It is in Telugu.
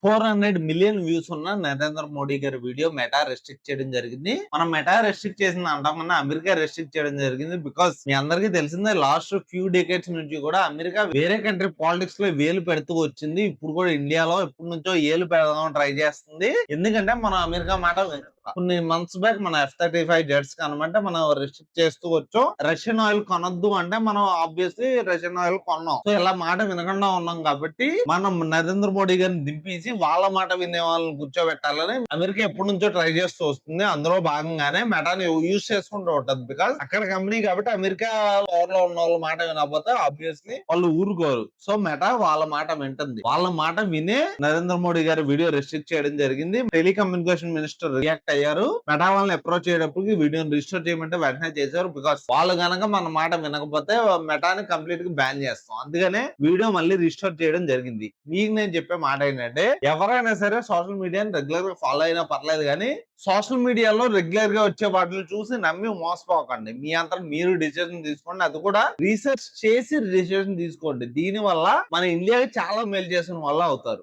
400 మిలియన్ వ్యూస్ ఉన్న నరేంద్ర మోడీ గారి వీడియో మెటా రెస్ట్రిక్ట్ చేయడం జరిగింది. మనం మెటా రెస్ట్రిక్ట్ చేసింది అంటామన్నా అమెరికా రెస్ట్రిక్ట్ చేయడం జరిగింది. బికాస్ మీ అందరికీ తెలిసిందే లాస్ట్ ఫ్యూ డెకేడ్స్ నుంచి కూడా అమెరికా వేరే కంట్రీ పాలిటిక్స్ లో వేలు పెడుతూ వచ్చింది. ఇప్పుడు కూడా ఇండియాలో ఎప్పటి నుంచో ఏలు పెడదాం ట్రై చేస్తుంది. ఎందుకంటే మనం అమెరికా మాట కొన్ని మంత్స్ బ్యాక్ మన F-35 జెట్స్ కనమంటే మనం రెస్ట్రిక్ట్ చేస్తూ వచ్చాం. రష్యన్ ఆయిల్ కొనొద్దు అంటే మనం ఆబ్వియస్లీ రష్యన్ ఆయిల్ కొన్నాం. సో ఇలా మాట వినకుండా ఉన్నాం కాబట్టి మనం నరేంద్ర మోడీ గారిని దింపేసి వాళ్ళ మాట వినే వాళ్ళని కూర్చోబెట్టాలని అమెరికా ఎప్పటి నుంచో ట్రై చేస్తూ వస్తుంది. అందులో భాగంగానే మెటాని యూజ్ చేసుకుంటూ ఉంటది. బికాస్ అక్కడ కంపెనీ కాబట్టి అమెరికా పవర్ లో ఉన్న వాళ్ళ మాట వినకపోతే ఆబ్వియస్లీ వాళ్ళు ఊరుకోరు. సో మెటా వాళ్ళ మాట వింటుంది. వాళ్ళ మాట వినే నరేంద్ర మోడీ గారి వీడియో రెస్ట్రిక్ట్ చేయడం జరిగింది. టెలికమ్యూనికేషన్ మినిస్టర్ రియాక్ట్ అయ్యారు. మెటా వాళ్ళని అప్రోచ్ చేయడానికి వీడియోని రిజిస్టర్ చేయమంటే వెంటనే చేశారు. బికాస్ వాళ్ళు గనక మన మాట వినకపోతే మెటాని కంప్లీట్ గా బ్యాన్ చేస్తాం. అందుకనే వీడియో మళ్ళీ రిజిస్టర్ చేయడం జరిగింది. మీకు నేను చెప్పే మాట ఏంటంటే ఎవరైనా సరే సోషల్ మీడియాని రెగ్యులర్ గా ఫాలో అయినా పర్లేదు కానీ సోషల్ మీడియాలో రెగ్యులర్ గా వచ్చే వాటిని చూసి నమ్మి మోసపోకండి. మీ అంతా మీరు డిసిజన్ తీసుకోండి. అది కూడా రీసెర్చ్ చేసి డిసిజన్ తీసుకోండి. దీని వల్ల మన ఇండియాకి చాలా మేలు చేసిన వల్ల అవుతారు.